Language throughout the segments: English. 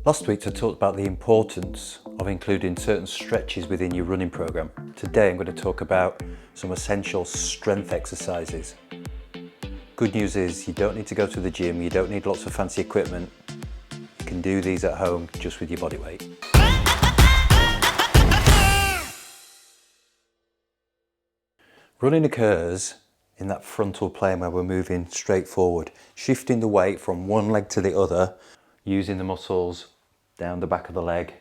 Last week I talked about the importance of including certain stretches within your running program. Today I'm going to talk about some essential strength exercises. Good news is you don't need to go to the gym, you don't need lots of fancy equipment. You can do these at home just with your body weight. Running occurs in that frontal plane where we're moving straight forward, shifting the weight from one leg to the other, using the muscles down the back of the leg,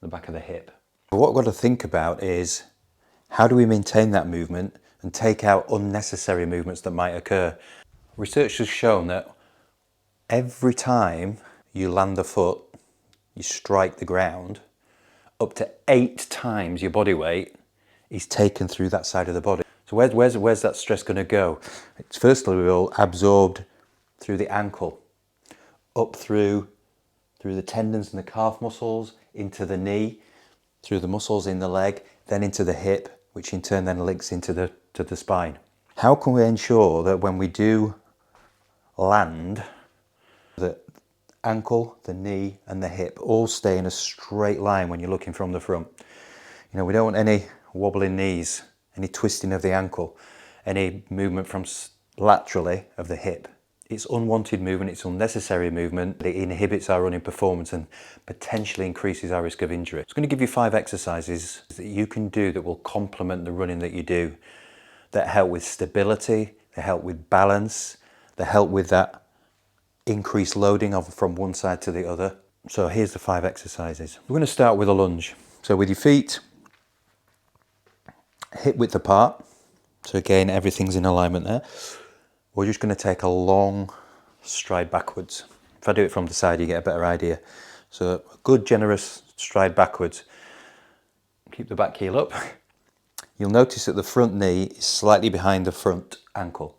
the back of the hip. What we've got to think about is how do we maintain that movement and take out unnecessary movements that might occur. Research has shown that every time you land the foot, you strike the ground, up to 8 times your body weight is taken through that side of the body. So where's that stress going to go? It's firstly will absorbed through the ankle, up through the tendons and the calf muscles, into the knee, through the muscles in the leg, then into the hip, which in turn then links into the spine. How can we ensure that when we do land, the ankle, the knee and the hip all stay in a straight line when you're looking from the front? You know, we don't want any wobbling knees, any twisting of the ankle, any movement from laterally of the hip. It's unwanted movement, it's unnecessary movement. It inhibits our running performance and potentially increases our risk of injury. I'm going to give you 5 exercises that you can do that will complement the running that you do, that help with stability, that help with balance, that help with that increased loading from one side to the other. So here's the 5 exercises. We're going to start with a lunge. So with your feet hip width apart, so again everything's in alignment there. We're just going to take a long stride backwards. If I do it from the side you get a better idea. So a good generous stride backwards. Keep the back heel up. You'll notice that the front knee is slightly behind the front ankle.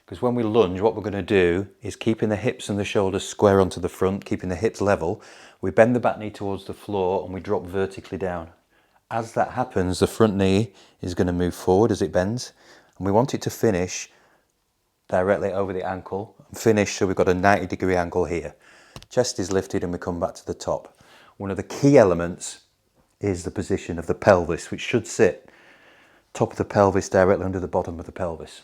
Because when we lunge, what we're going to do is keeping the hips and the shoulders square onto the front, keeping the hips level. We bend the back knee towards the floor and we drop vertically down. As that happens, the front knee is going to move forward as it bends. And we want it to finish directly over the ankle and finish so we've got a 90-degree angle here. Chest is lifted and we come back to the top. One of the key elements is the position of the pelvis, which should sit top of the pelvis directly under the bottom of the pelvis.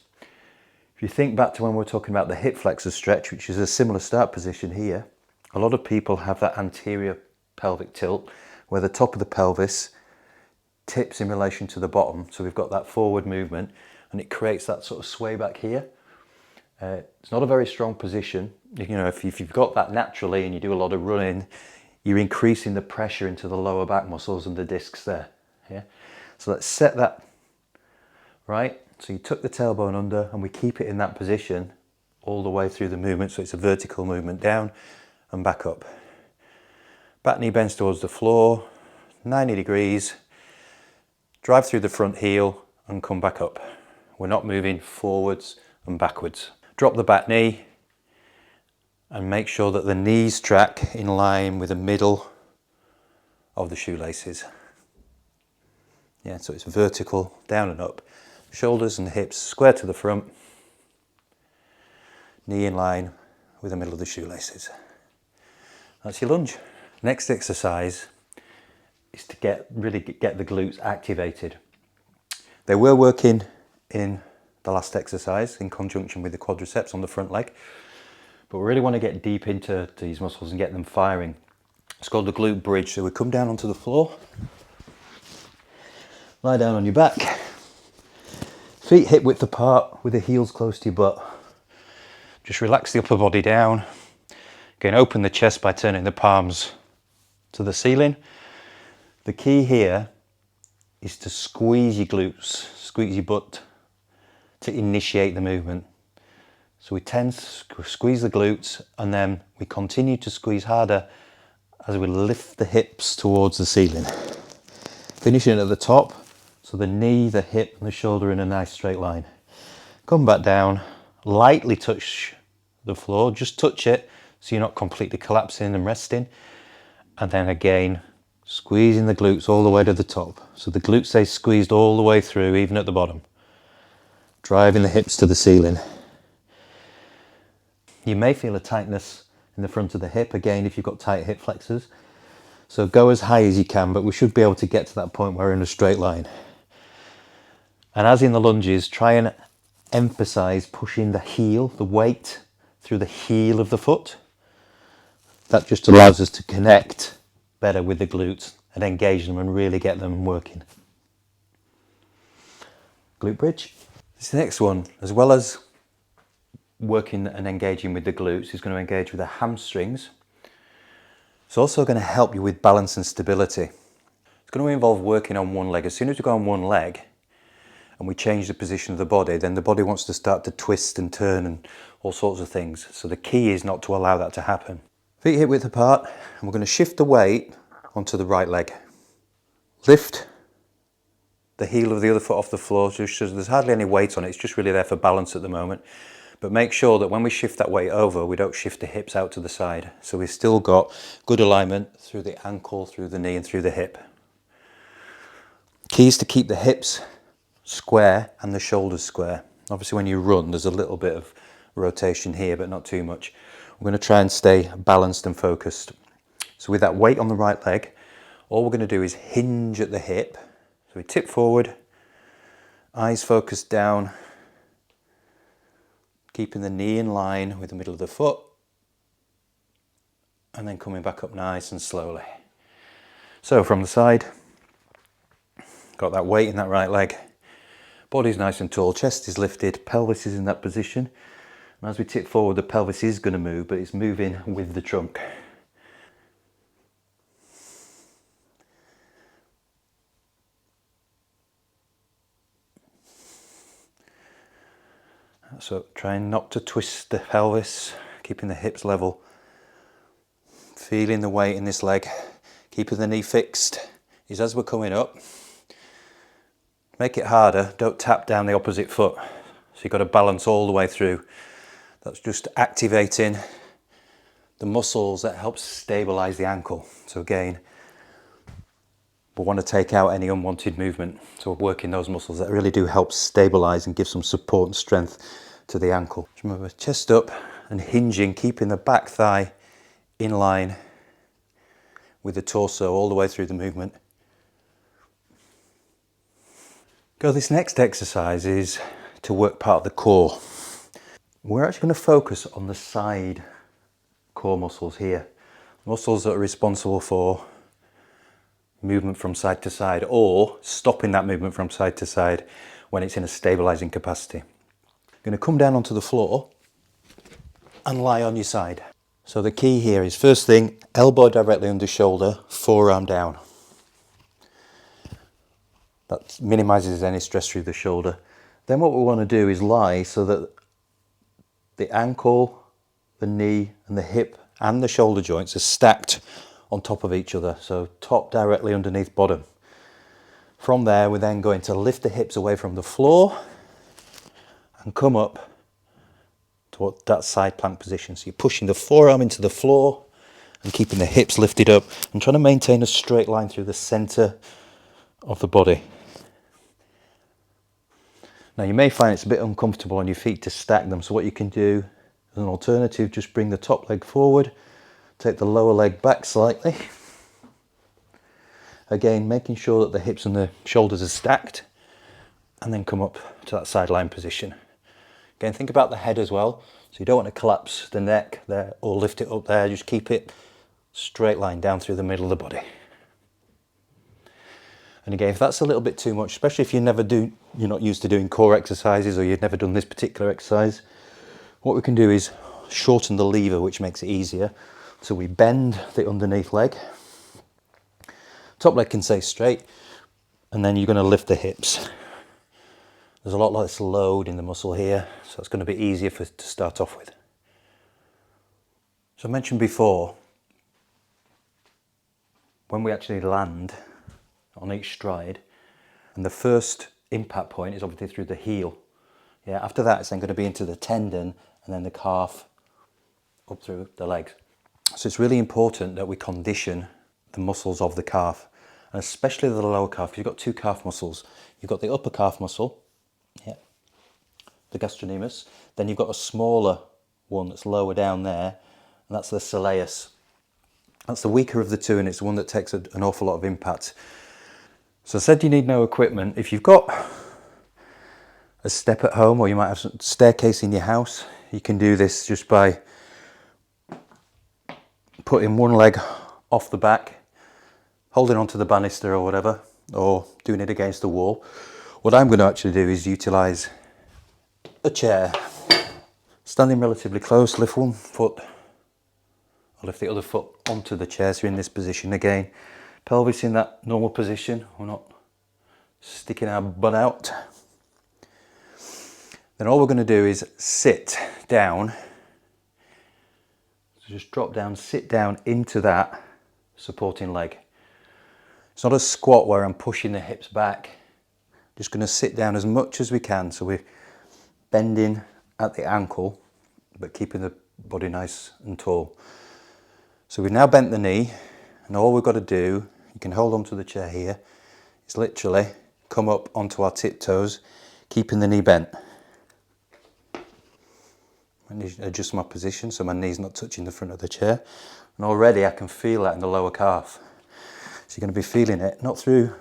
If you think back to when we were talking about the hip flexor stretch, which is a similar start position here, a lot of people have that anterior pelvic tilt where the top of the pelvis tips in relation to the bottom. So we've got that forward movement and it creates that sort of sway back here. It's not a very strong position. You know, if you've got that naturally and you do a lot of running, you're increasing the pressure into the lower back muscles and the discs there. Yeah. So let's set that right. So you tuck the tailbone under and we keep it in that position all the way through the movement. So it's a vertical movement down and back up. Back knee bends towards the floor, 90 degrees. Drive through the front heel and come back up. We're not moving forwards and backwards. Drop the back knee and make sure that the knees track in line with the middle of the shoelaces. Yeah, so it's vertical, down and up. Shoulders and hips square to the front. Knee in line with the middle of the shoelaces. That's your lunge. Next exercise is to really get the glutes activated. They were working in the last exercise in conjunction with the quadriceps on the front leg, but we really want to get deep into these muscles and get them firing. It's called the glute bridge. So we come down onto the floor, lie down on your back, feet hip width apart with the heels close to your butt. Just relax the upper body down. Again, open the chest by turning the palms to the ceiling. The key here is to squeeze your glutes, squeeze your butt to initiate the movement. So we tend to squeeze the glutes and then we continue to squeeze harder as we lift the hips towards the ceiling. Finishing at the top, so the knee, the hip and the shoulder in a nice straight line. Come back down, lightly touch the floor, just touch it so you're not completely collapsing and resting. And then again, squeezing the glutes all the way to the top. So the glutes stay squeezed all the way through, even at the bottom. Driving the hips to the ceiling. You may feel a tightness in the front of the hip, again if you've got tight hip flexors. So go as high as you can, but we should be able to get to that point where we're in a straight line. And as in the lunges, try and emphasize pushing the heel, the weight, through the heel of the foot. That just allows us to connect better with the glutes and engage them and really get them working. Glute bridge. This next one, as well as working and engaging with the glutes, is going to engage with the hamstrings. It's also going to help you with balance and stability. It's going to involve working on one leg. As soon as we go on one leg and we change the position of the body, then the body wants to start to twist and turn and all sorts of things. So the key is not to allow that to happen. Feet hip width apart, and we're going to shift the weight onto the right leg. Lift the heel of the other foot off the floor, just as there's hardly any weight on it, it's just really there for balance at the moment. But make sure that when we shift that weight over, we don't shift the hips out to the side. So we've still got good alignment through the ankle, through the knee and through the hip. Key is to keep the hips square and the shoulders square. Obviously when you run, there's a little bit of rotation here, but not too much. We're going to try and stay balanced and focused. So with that weight on the right leg, all we're going to do is hinge at the hip. So we tip forward, eyes focused down, keeping the knee in line with the middle of the foot, and then coming back up nice and slowly. So from the side, got that weight in that right leg, body's nice and tall, chest is lifted, pelvis is in that position. And as we tip forward, the pelvis is going to move, but it's moving with the trunk. So trying not to twist the pelvis, keeping the hips level, feeling the weight in this leg, keeping the knee fixed. Is as we're coming up, make it harder, don't tap down the opposite foot. So you've got to balance all the way through. That's just activating the muscles that help stabilize the ankle. So again, we want to take out any unwanted movement. So we're working those muscles that really do help stabilize and give some support and strength to the ankle. Just remember, chest up and hinging, keeping the back thigh in line with the torso all the way through the movement. This next exercise is to work part of the core. We're actually going to focus on the side core muscles here. Muscles that are responsible for movement from side to side, or stopping that movement from side to side when it's in a stabilizing capacity. You're going to come down onto the floor and lie on your side. So the key here is, first thing, elbow directly under shoulder, forearm down. That minimizes any stress through the shoulder. Then what we want to do is lie so that the ankle, the knee and the hip and the shoulder joints are stacked on top of each other. So top directly underneath bottom. From there, we're then going to lift the hips away from the floor and come up to that side plank position. So you're pushing the forearm into the floor and keeping the hips lifted up and trying to maintain a straight line through the center of the body. Now you may find it's a bit uncomfortable on your feet to stack them, so what you can do as an alternative, just bring the top leg forward, take the lower leg back slightly. Again, making sure that the hips and the shoulders are stacked, and then come up to that sideline position. Again, think about the head as well, so you don't want to collapse the neck there or lift it up there, just keep it straight line down through the middle of the body. And again, if that's a little bit too much, especially if you're not used to doing core exercises or you've never done this particular exercise, what we can do is shorten the lever, which makes it easier. So we bend the underneath leg, top leg can stay straight, and then you're going to lift the hips. There's a lot less load in the muscle here, so it's going to be easier to start off with. So I mentioned before, when we actually land on each stride, and the first impact point is obviously through the heel. Yeah, after that it's then going to be into the tendon and then the calf up through the legs. So it's really important that we condition the muscles of the calf, and especially the lower calf. You've got two calf muscles. You've got the upper calf muscle, yeah, the gastrocnemius, then you've got a smaller one that's lower down there, and that's the soleus. That's the weaker of the two, and it's the one that takes an awful lot of impact. So I said you need no equipment. If you've got a step at home, or you might have some staircase in your house, you can do this just by putting one leg off the back, holding onto the banister or whatever, or doing it against the wall. What I'm going to actually do is utilise a chair. Standing relatively close, lift one foot, I'll lift the other foot onto the chair, so you're in this position again. Pelvis in that normal position, we're not sticking our butt out. Then all we're going to do is sit down. So just drop down, sit down into that supporting leg. It's not a squat where I'm pushing the hips back. Just going to sit down as much as we can, so we're bending at the ankle but keeping the body nice and tall. So we've now bent the knee, and all we've got to do, you can hold onto the chair here, is literally come up onto our tiptoes, keeping the knee bent. I need to adjust my position so my knee's not touching the front of the chair, and already I can feel that in the lower calf. So you're going to be feeling it, not through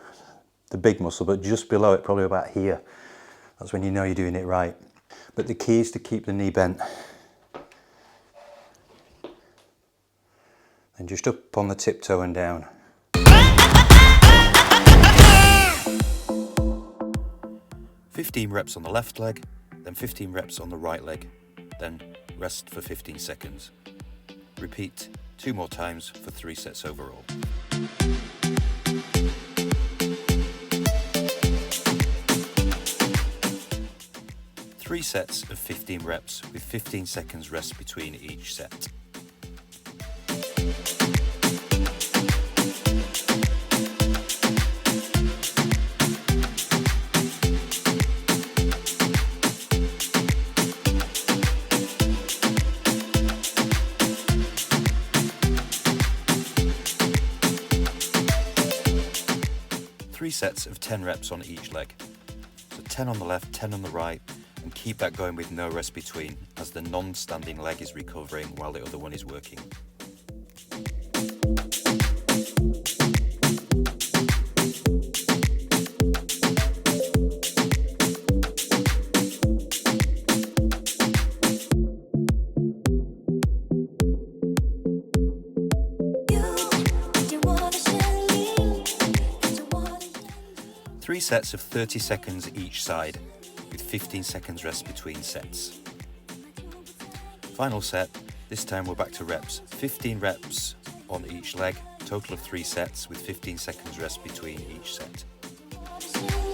the big muscle, but just below it, probably about here. That's when you know you're doing it right. But the key is to keep the knee bent. And just up on the tiptoe and down. 15 reps on the left leg, then 15 reps on the right leg, then rest for 15 seconds. Repeat 2 more times for 3 sets overall. Three sets of 15 reps with 15 seconds rest between each set. Three sets of 10 reps on each leg. So 10 on the left, 10 on the right, and keep that going with no rest between, as the non-standing leg is recovering while the other one is working. Three sets of 30 seconds each side, with 15 seconds rest between sets. Final set, this time we're back to reps. 15 reps on each leg, total of 3 sets with 15 seconds rest between each set.